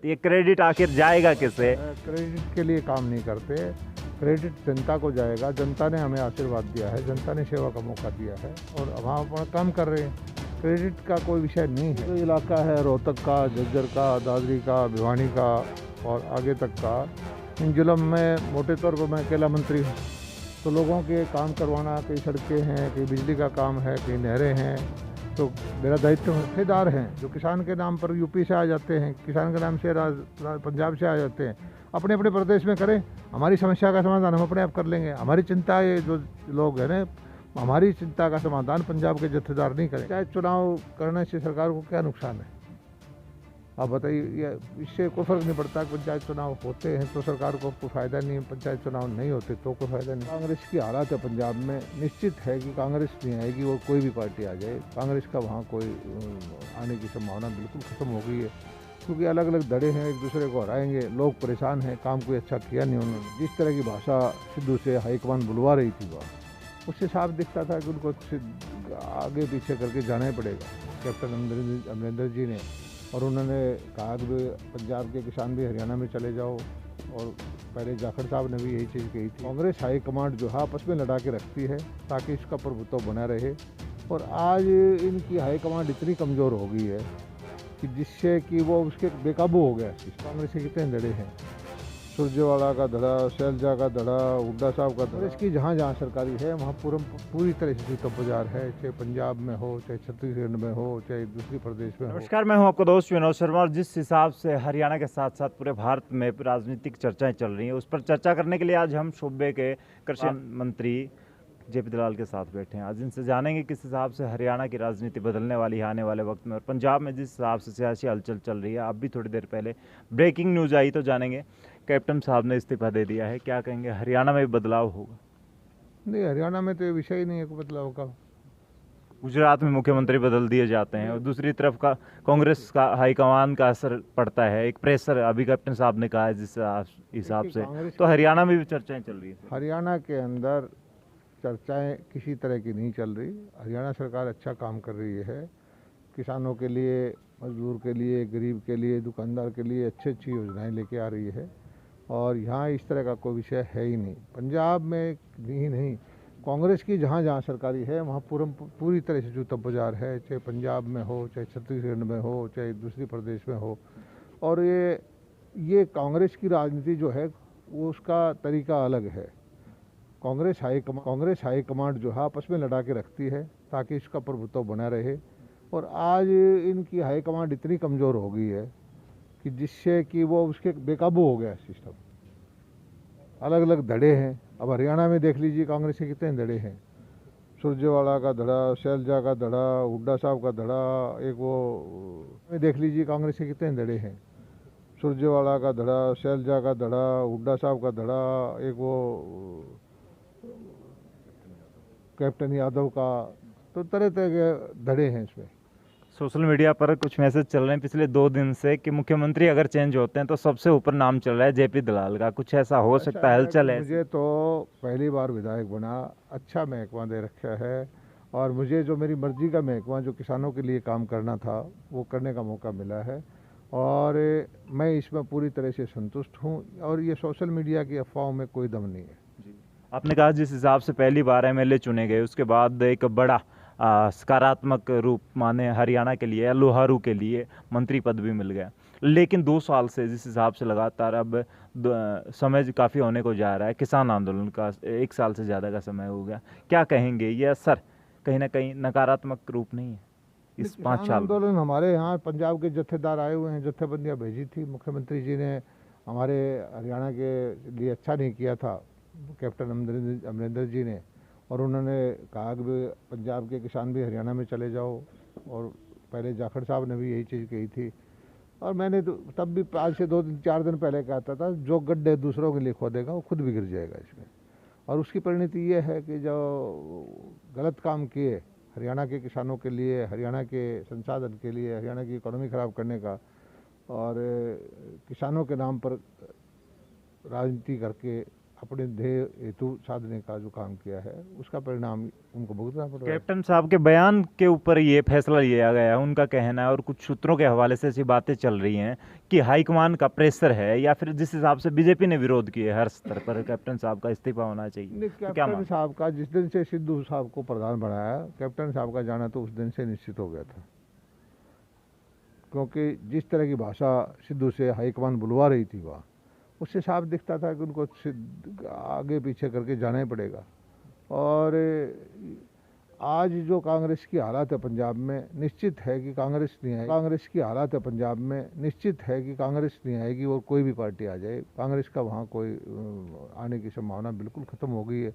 ये क्रेडिट आखिर जाएगा किसे? क्रेडिट के लिए काम नहीं करते। क्रेडिट जनता को जाएगा। जनता ने हमें आशीर्वाद दिया है, जनता ने सेवा का मौका दिया है और अब हम अपना काम कर रहे हैं। क्रेडिट का कोई विषय नहीं है। जो इलाका है रोहतक का, झज्जर का, दादरी का, भिवानी का और आगे तक का, इन जिलों में मोटे तौर पर मैं अकेला मंत्री हूँ। तो लोगों के काम करवाना, कई सड़कें हैं, कई बिजली का काम है, कई नहरें हैं, तो मेरा दायित्व ठेकेदार हैं जो किसान के नाम पर यूपी से आ जाते हैं, किसान के नाम से पंजाब से आ जाते हैं, अपने अपने प्रदेश में करें। हमारी समस्या का समाधान हम अपने आप कर लेंगे। हमारी चिंता ये जो लोग हैं ना, हमारी चिंता का समाधान पंजाब के जत्थेदार नहीं करें। चाहे चुनाव करने से सरकार को क्या नुकसान है, आप बताइए। इससे कोई फर्क नहीं पड़ता। पंचायत चुनाव होते हैं तो सरकार को कोई फायदा नहीं है, पंचायत चुनाव नहीं होते तो कोई फायदा नहीं। कांग्रेस की हालत है पंजाब में, निश्चित है कि कांग्रेस नहीं आएगी, वो कोई भी पार्टी आ जाए, कांग्रेस का वहाँ कोई आने की संभावना बिल्कुल खत्म हो गई है। क्योंकि अलग अलग धड़े हैं, एक दूसरे को हराएंगे, लोग परेशान हैं, काम कोई अच्छा किया नहीं उन्होंने। जिस तरह की भाषा सिद्धू से हाईकमान बुलवा रही थी वह, उससे साफ दिखता था कि उनको आगे पीछे करके जाना ही पड़ेगा कैप्टन अमरिंदर जी ने। और उन्होंने कहा कि पंजाब के किसान भी हरियाणा में चले जाओ, और पहले जाखड़ साहब ने भी यही चीज़ कही थी। कांग्रेस हाईकमांड जो है आपस में लड़ा के रखती है ताकि इसका प्रभुत्व बना रहे, और आज इनकी हाईकमांड इतनी कमज़ोर हो गई है कि जिससे कि वो उसके बेकाबू हो गया। कांग्रेस के कितने धड़े हैं, सुरजेवाला का धड़ा, शैलजा का धड़ा, हुड्डा साहब का धड़ा। इसकी जहाँ जहाँ सरकारी है वहाँ पूरी तरह से जूता बाजार है, चाहे पंजाब में हो, चाहे छत्तीसगढ़ में हो, चाहे दूसरी प्रदेश में हो। नमस्कार, मैं हूं आपका दोस्त विनोद शर्मा, और जिस हिसाब से हरियाणा के साथ साथ पूरे भारत में राजनीतिक चर्चाएं चल रही हैं, उस पर चर्चा करने के लिए आज हम सूबे के कृषि मंत्री जेपी दलाल के साथ बैठे हैं। आज इनसे जानेंगे किस हिसाब से हरियाणा की राजनीति बदलने वाली है आने वाले वक्त में, और पंजाब में जिस हिसाब से सियासी हलचल चल रही है। अब भी थोड़ी देर पहले ब्रेकिंग न्यूज़ आई, तो जानेंगे कैप्टन साहब ने इस्तीफा दे दिया है, क्या कहेंगे, हरियाणा में भी बदलाव होगा? नहीं, हरियाणा में तो ये विषय ही नहीं है कोई बदलाव का। गुजरात में मुख्यमंत्री बदल दिए जाते हैं, और दूसरी तरफ का कांग्रेस का हाईकमान का असर पड़ता है, एक प्रेशर अभी कैप्टन साहब ने कहा है जिस हिसाब से, तो हरियाणा में भी चर्चाएं चल रही है। हरियाणा के अंदर चर्चाएं किसी तरह की नहीं चल रही। हरियाणा सरकार अच्छा काम कर रही है, किसानों के लिए, मजदूर के लिए, गरीब के लिए, दुकानदार के लिए अच्छी अच्छी योजनाएं लेके आ रही है, और यहाँ इस तरह का कोई विषय है ही नहीं। पंजाब में ही नहीं, कांग्रेस की जहाँ जहाँ सरकारी है वहाँ पूरी तरह से जूता बाजार है, चाहे पंजाब में हो, चाहे छत्तीसगढ़ में हो, चाहे दूसरी प्रदेश में हो। और ये कांग्रेस की राजनीति जो है वो उसका तरीका अलग है। कांग्रेस हाईकमांड जो है आपस में लड़ा के रखती है ताकि इसका प्रभुत्व बना रहे, और आज इनकी हाईकमांड इतनी कमज़ोर हो गई है कि जिससे कि वो उसके बेकाबू हो गया सिस्टम। अलग अलग धड़े हैं। अब हरियाणा में देख लीजिए कांग्रेस के कितने धड़े हैं, सुरजेवाला का धड़ा, शैलजा का धड़ा, हुड्डा साहब का धड़ा, एक वो देख लीजिए कांग्रेस के कितने धड़े हैं, सुरजेवाला का धड़ा, शैलजा का धड़ा, हुड्डा साहब का धड़ा, एक वो कैप्टन यादव का, तो तरह तरह के धड़े हैं इसमें। सोशल मीडिया पर कुछ मैसेज चल रहे हैं पिछले 2 दिन से कि मुख्यमंत्री अगर चेंज होते हैं तो सबसे ऊपर नाम चल रहा है जेपी दलाल का। कुछ ऐसा हो सकता है, हलचल है? मुझे तो पहली बार विधायक बना, अच्छा महकमा दे रखा है, और मुझे जो मेरी मर्जी का महकमा जो किसानों के लिए काम करना था वो करने का मौका मिला है, और मैं इसमें पूरी तरह से संतुष्ट हूँ, और ये सोशल मीडिया की अफवाहों में कोई दम नहीं है। आपने कहा जिस हिसाब से पहली बार एमएलए चुने गए, उसके बाद एक बड़ा सकारात्मक रूप माने हरियाणा के लिए या लोहारू के लिए मंत्री पद भी मिल गया, लेकिन 2 साल से जिस हिसाब से लगातार अब समय काफ़ी होने को जा रहा है, किसान आंदोलन का 1 साल से ज़्यादा का समय हो गया, क्या कहेंगे, ये असर कहीं ना कहीं नकारात्मक रूप नहीं है इस 5 साल? आंदोलन हमारे यहाँ पंजाब के जत्थेदार आए हुए हैं, जत्थेबंदियाँ भेजी थी। मुख्यमंत्री जी ने हमारे हरियाणा के लिए अच्छा नहीं किया था, कैप्टन अमरिंदर जी ने, और उन्होंने कहा कि पंजाब के किसान भी हरियाणा में चले जाओ, और पहले जाखड़ साहब ने भी यही चीज़ कही थी। और मैंने तो तब भी आज से 2-4 दिन पहले कहता था, जो गड्ढे दूसरों के लिए खोदेगा वो खुद भी गिर जाएगा इसमें। और उसकी परिणति ये है कि जो गलत काम किए हरियाणा के किसानों के लिए, हरियाणा के संसाधन के लिए, हरियाणा की इकोनॉमी ख़राब करने का, और किसानों के नाम पर राजनीति करके अपने ध्येय हेतु साधने का जो काम किया है उसका परिणाम उनको भुगतना पड़ रहा है। कैप्टन साहब के बयान के ऊपर ये फैसला लिया गया है, उनका कहना है, और कुछ सूत्रों के हवाले से ऐसी बातें चल रही हैं कि हाईकमान का प्रेशर है, या फिर जिस हिसाब से बीजेपी ने विरोध किया है हर स्तर पर कैप्टन साहब का इस्तीफा होना चाहिए। नहीं, तो क्या कैप्टन मानते साहब का जिस दिन से सिद्धू साहब को प्रधान बनाया, कैप्टन साहब का जाना तो उस दिन से निश्चित हो गया था, क्योंकि जिस तरह की भाषा सिद्धू से हाईकमान बुलवा रही थी वहाँ, उससे साफ दिखता था कि उनको आगे पीछे करके जाना ही पड़ेगा। और आज जो कांग्रेस की हालत है पंजाब में, निश्चित है कि कांग्रेस नहीं आएगी। कांग्रेस की हालत है पंजाब में, निश्चित है कि कांग्रेस नहीं आएगी और कोई भी पार्टी आ जाए, कांग्रेस का वहाँ कोई आने की संभावना बिल्कुल ख़त्म हो गई है,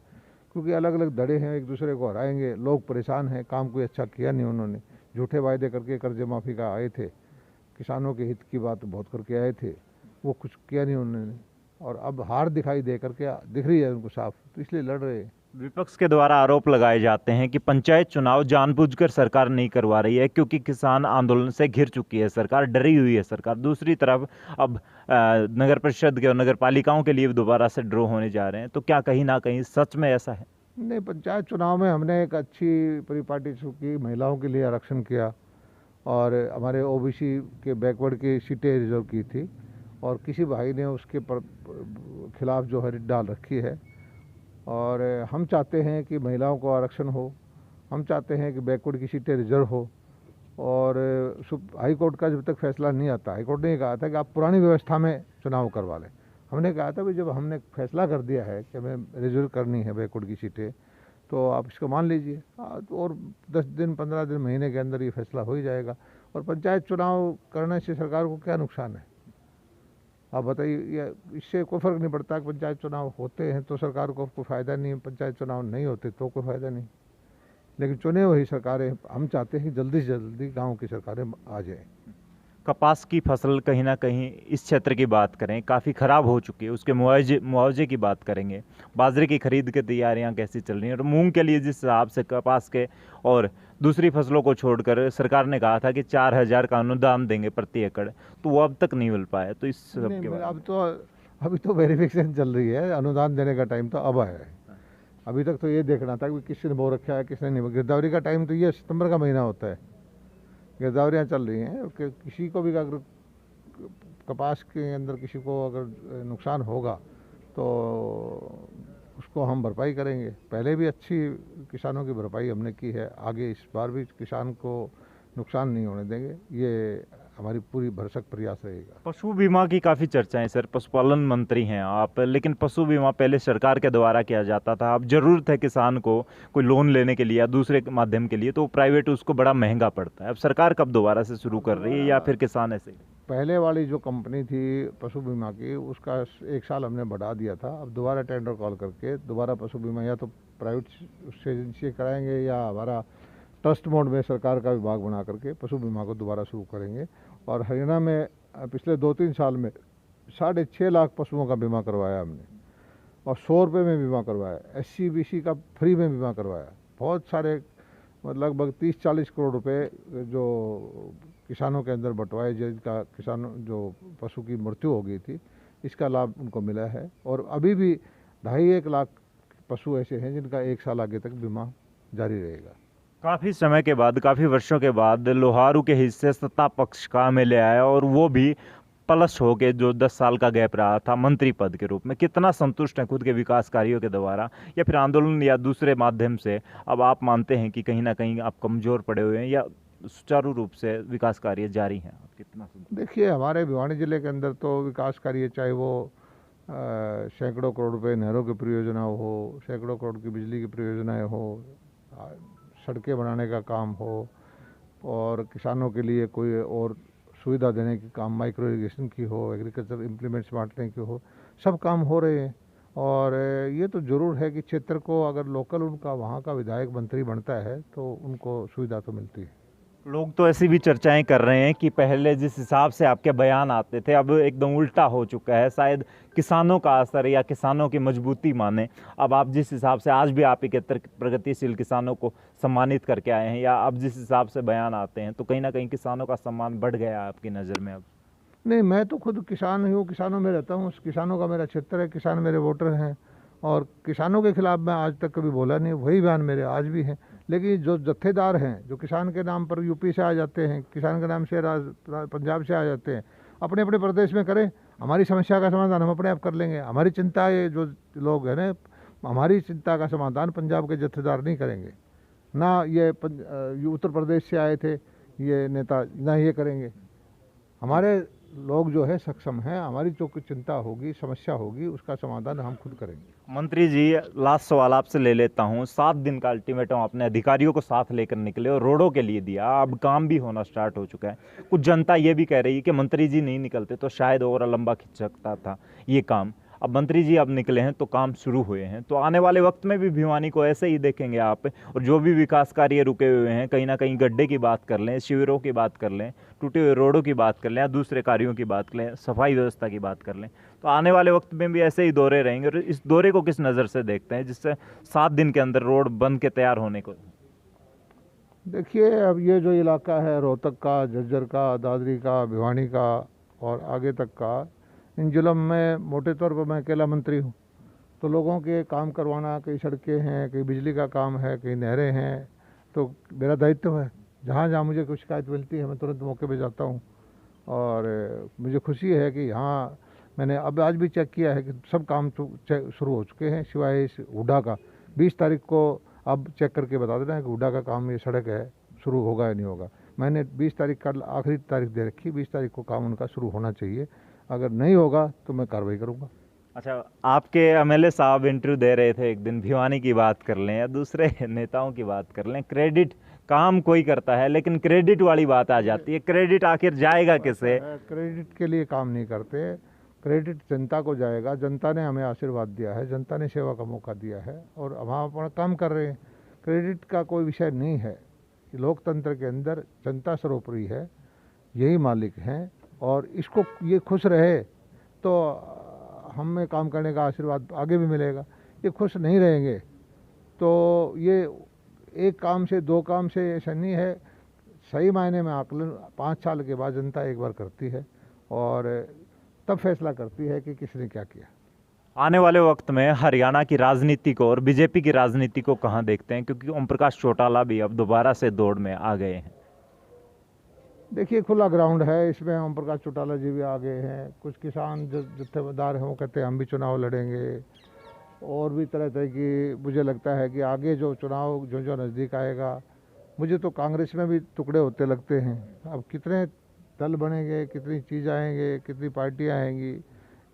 क्योंकि अलग अलग धड़े हैं, एक दूसरे को हराएंगे, लोग परेशान हैं, काम कोई अच्छा किया नहीं उन्होंने, झूठे वायदे करके कर्ज माफ़ी का आए थे, किसानों के हित की बात बहुत करके आए थे, वो कुछ किया नहीं उन्होंने, और अब हार दिखाई दे करके दिख रही है उनको साफ, तो इसलिए लड़ रहे हैं। विपक्ष के द्वारा आरोप लगाए जाते हैं कि पंचायत चुनाव जानबूझकर सरकार नहीं करवा रही है, क्योंकि किसान आंदोलन से घिर चुकी है सरकार, डरी हुई है सरकार। दूसरी तरफ अब नगर परिषद के और नगर पालिकाओं के लिए दोबारा से ड्रॉ होने जा रहे हैं, तो क्या कहीं ना कहीं सच में ऐसा है? नहीं, पंचायत चुनाव में हमने एक अच्छी परिपाटी की, महिलाओं के लिए आरक्षण किया और हमारे ओबीसी के बैकवर्ड की सीटें रिजर्व की थी, और किसी भाई ने उसके खिलाफ जो है डाल रखी है। और हम चाहते हैं कि महिलाओं को आरक्षण हो, हम चाहते हैं कि बैकवर्ड की सीटें रिजर्व हो, और हाई कोर्ट का जब तक फैसला नहीं आता, हाई कोर्ट ने कहा था कि आप पुरानी व्यवस्था में चुनाव करवा लें, हमने कहा था भाई जब हमने फैसला कर दिया है कि हमें रिजर्व करनी है बैकवर्ड की सीटें, तो आप इसको मान लीजिए, और 10 दिन 15 दिन महीने के अंदर ये फैसला हो ही जाएगा। और पंचायत चुनाव करने से सरकार को क्या नुकसान है, आप बताइए? इससे कोई फ़र्क नहीं पड़ता कि पंचायत चुनाव होते हैं तो सरकार को कोई फ़ायदा नहीं है, पंचायत चुनाव नहीं होते तो कोई फ़ायदा नहीं, लेकिन चुने हुई सरकारें, हम चाहते हैं कि जल्दी से जल्दी गाँव की सरकारें आ जाएँ। कपास की फसल कहीं ना कहीं इस क्षेत्र की बात करें काफ़ी ख़राब हो चुकी है, उसके मुआवजे की बात करेंगे, बाजरे की खरीद की तैयारियां कैसी चल रही हैं, और मूंग के लिए जिस हिसाब से कपास के और दूसरी फसलों को छोड़कर सरकार ने कहा था कि 4,000 का अनुदान देंगे प्रति एकड़, तो वो अब तक नहीं मिल पाया, तो इस सब के बारे अभी तो वेरिफिकेशन चल रही है, अनुदान देने का टाइम तो अब आया है। अभी तक तो ये देखना था कि किसने बो रखा है, किसने नहीं। गिरदावरी का टाइम तो ये सितंबर का महीना होता है, गिरदावरियाँ चल रही हैं, किसी को भी अगर कपास के अंदर किसी को अगर नुकसान होगा तो उसको हम भरपाई करेंगे। पहले भी अच्छी किसानों की भरपाई हमने की है, आगे इस बार भी किसान को नुकसान नहीं होने देंगे, ये हमारी पूरी भरसक प्रयास रहेगा। पशु बीमा की काफ़ी चर्चाएं सर, पशुपालन मंत्री हैं आप, लेकिन पशु बीमा पहले सरकार के द्वारा किया जाता था, अब ज़रूरत है किसान को कोई लोन लेने के लिए या दूसरे माध्यम के लिए, तो प्राइवेट उसको बड़ा महंगा पड़ता है। अब सरकार कब दोबारा से शुरू कर रही है, या फिर किसान ऐसे? पहले वाली जो कंपनी थी पशु बीमा की, उसका 1 साल हमने बढ़ा दिया था, अब दोबारा टेंडर कॉल करके दोबारा पशु बीमा या तो प्राइवेट से कराएंगे या हमारा ट्रस्ट मोड में सरकार का विभाग बना करके पशु बीमा को दोबारा शुरू करेंगे। और हरियाणा में पिछले 2-3 साल में 6.5 लाख पशुओं का बीमा करवाया हमने, और 100 रुपये में बीमा करवाया, SC BC का फ्री में बीमा करवाया। बहुत सारे लगभग 30-40 करोड़ रुपए जो किसानों के अंदर बंटवाए, जिनका किसानों जो पशु की मृत्यु हो गई थी, इसका लाभ उनको मिला है। और अभी भी 2.5-1 लाख पशु ऐसे हैं जिनका 1 साल आगे तक बीमा जारी रहेगा। काफ़ी समय के बाद, काफ़ी वर्षों के बाद लोहारू के हिस्से सत्ता पक्ष का MLA आया, और वो भी प्लस हो के जो 10 साल का गैप रहा था मंत्री पद के रूप में। कितना संतुष्ट हैं खुद के विकास कार्यों के द्वारा, या फिर आंदोलन या दूसरे माध्यम से अब आप मानते हैं कि कहीं ना कहीं आप कमज़ोर पड़े हुए हैं, या सुचारू रूप से विकास कार्य जारी हैं? कितना? देखिए, हमारे भिवानी जिले के अंदर तो विकास कार्य, चाहे वो सैकड़ों करोड़ रुपए नहरों की परियोजना हो, सैकड़ों करोड़ की बिजली की परियोजनाएं हो, सड़कें बनाने का काम हो, और किसानों के लिए कोई और सुविधा देने की काम, माइक्रो इरिगेशन की हो, एग्रीकल्चर इम्प्लीमेंट्स बांटने की हो, सब काम हो रहे हैं। और ये तो ज़रूर है कि क्षेत्र को अगर लोकल उनका वहाँ का विधायक मंत्री बनता है तो उनको सुविधा तो मिलती है। लोग तो ऐसी भी चर्चाएं कर रहे हैं कि पहले जिस हिसाब से आपके बयान आते थे, अब एकदम उल्टा हो चुका है। शायद किसानों का असर या किसानों की मजबूती माने, अब आप जिस हिसाब से आज भी आप 71 प्रगतिशील किसानों को सम्मानित करके आए हैं, या अब जिस हिसाब से बयान आते हैं, तो कहीं ना कहीं किसानों का सम्मान बढ़ गया आपकी नज़र में अब? नहीं, मैं तो खुद किसान ही हूँ, किसानों में रहता हूँ, किसानों का मेरा क्षेत्र है, किसान मेरे वोटर हैं, और किसानों के खिलाफ मैं आज तक कभी बोला नहीं, वही बयान मेरे आज भी हैं। लेकिन जो जत्थेदार हैं, जो किसान के नाम पर यूपी से आ जाते हैं, किसान के नाम से पंजाब से आ जाते हैं, अपने अपने प्रदेश में करें, हमारी समस्या का समाधान हम अपने आप कर लेंगे। हमारी चिंता, ये जो लोग हैं ना, हमारी चिंता का समाधान पंजाब के जत्थेदार नहीं करेंगे, ना ये उत्तर प्रदेश से आए थे ये नेता, ना ये करेंगे। हमारे लोग जो है सक्षम हैं, हमारी जो कुछ चिंता होगी, समस्या होगी, उसका समाधान हम खुद करेंगे। मंत्री जी, लास्ट सवाल आपसे ले लेता हूँ। 7 दिन का अल्टीमेटम अपने अधिकारियों को साथ लेकर निकले और रोडों के लिए दिया, अब काम भी होना स्टार्ट हो चुका है। कुछ जनता ये भी कह रही है कि मंत्री जी नहीं निकलते तो शायद और लंबा खिंच सकता था ये काम। अब मंत्री जी अब निकले हैं तो काम शुरू हुए हैं, तो आने वाले वक्त में भी भिवानी को ऐसे ही देखेंगे आप? और जो भी विकास कार्य रुके हुए हैं, कहीं ना कहीं गड्ढे की बात कर लें, शिविरों की बात कर लें, टूटे हुए रोडों की बात कर लें, या दूसरे कार्यों की बात कर लें, सफाई व्यवस्था की बात कर लें, तो आने वाले वक्त में भी ऐसे ही दौरे रहेंगे? और इस दौरे को किस नज़र से देखते हैं, जिससे 7 दिन के अंदर रोड बन के तैयार होने को? देखिए, अब ये जो इलाका है रोहतक का, झज्जर का, दादरी का, भिवानी का और आगे तक का, इन जिलों में मोटे तौर पर मैं अकेला मंत्री हूँ। तो लोगों के काम करवाना, कई सड़कें हैं, कई बिजली का काम है, कई नहरें हैं, तो मेरा दायित्व है। जहाँ जहाँ मुझे कुछ शिकायत मिलती है मैं तुरंत मौके पे जाता हूँ। और मुझे खुशी है कि यहाँ मैंने अब आज भी चेक किया है कि सब काम शुरू हो चुके हैं, सिवाय इस हुड्डा का। 20 तारीख को अब चेक करके बता देना है कि हुड्डा का काम, ये सड़क है, शुरू होगा या नहीं होगा। मैंने 20 तारीख का आखिरी तारीख दे रखी, 20 तारीख को काम उनका शुरू होना चाहिए। अगर नहीं होगा तो मैं कार्रवाई करूँगा। अच्छा, आपके एमएलए साहब इंटरव्यू दे रहे थे एक दिन, भिवानी की बात कर लें या दूसरे नेताओं की बात कर लें, क्रेडिट काम कोई करता है लेकिन क्रेडिट वाली बात आ जाती है। क्रेडिट आखिर जाएगा किसे? क्रेडिट के लिए काम नहीं करते, क्रेडिट जनता को जाएगा। जनता ने हमें आशीर्वाद दिया है, जनता ने सेवा का मौका दिया है और हम अपना काम कर रहे हैं। क्रेडिट का कोई विषय नहीं है। लोकतंत्र के अंदर जनता सर्वोपरि है, यही मालिक हैं, और इसको ये खुश रहे तो हमें काम करने का आशीर्वाद आगे भी मिलेगा। ये खुश नहीं रहेंगे तो ये एक काम से, 2 काम से ऐसा नहीं है। सही मायने में आकलन 5 साल के बाद जनता एक बार करती है और तब फैसला करती है कि किसने क्या किया। आने वाले वक्त में हरियाणा की राजनीति को और बीजेपी की राजनीति को कहाँ देखते हैं, क्योंकि ओम प्रकाश चौटाला भी अब दोबारा से दौड़ में आ गए हैं? देखिए, खुला ग्राउंड है, इसमें ओम प्रकाश चौटाला जी भी आ गए हैं। कुछ किसान जो जत्थेदार हैं वो कहते हैं हम भी चुनाव लड़ेंगे, और भी तरह तरह की। मुझे लगता है कि आगे जो चुनाव जो नज़दीक आएगा, मुझे तो कांग्रेस में भी टुकड़े होते लगते हैं। अब कितने दल बनेंगे, कितनी चीज़ आएंगे, कितनी पार्टियां आएंगी,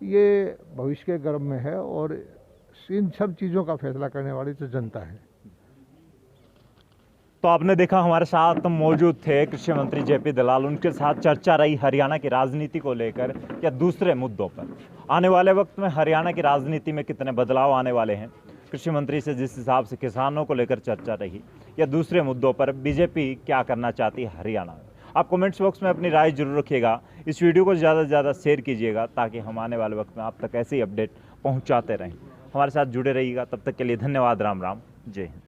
ये भविष्य के गर्भ में है, और इन सब चीज़ों का फैसला करने वाली तो जनता है। तो आपने देखा, हमारे साथ मौजूद थे कृषि मंत्री जेपी दलाल। उनके साथ चर्चा रही हरियाणा की राजनीति को लेकर या दूसरे मुद्दों पर। आने वाले वक्त में हरियाणा की राजनीति में कितने बदलाव आने वाले हैं, कृषि मंत्री से जिस हिसाब से किसानों को लेकर चर्चा रही, या दूसरे मुद्दों पर बीजेपी क्या करना चाहती है हरियाणा में, आप कमेंट्स बॉक्स में अपनी राय जरूर रखिएगा। इस वीडियो को ज़्यादा से ज़्यादा शेयर कीजिएगा ताकि हम आने वाले वक्त में आप तक ऐसे ही अपडेट पहुँचाते रहें। हमारे साथ जुड़े रहिएगा, तब तक के लिए धन्यवाद। राम राम, जय हिंद।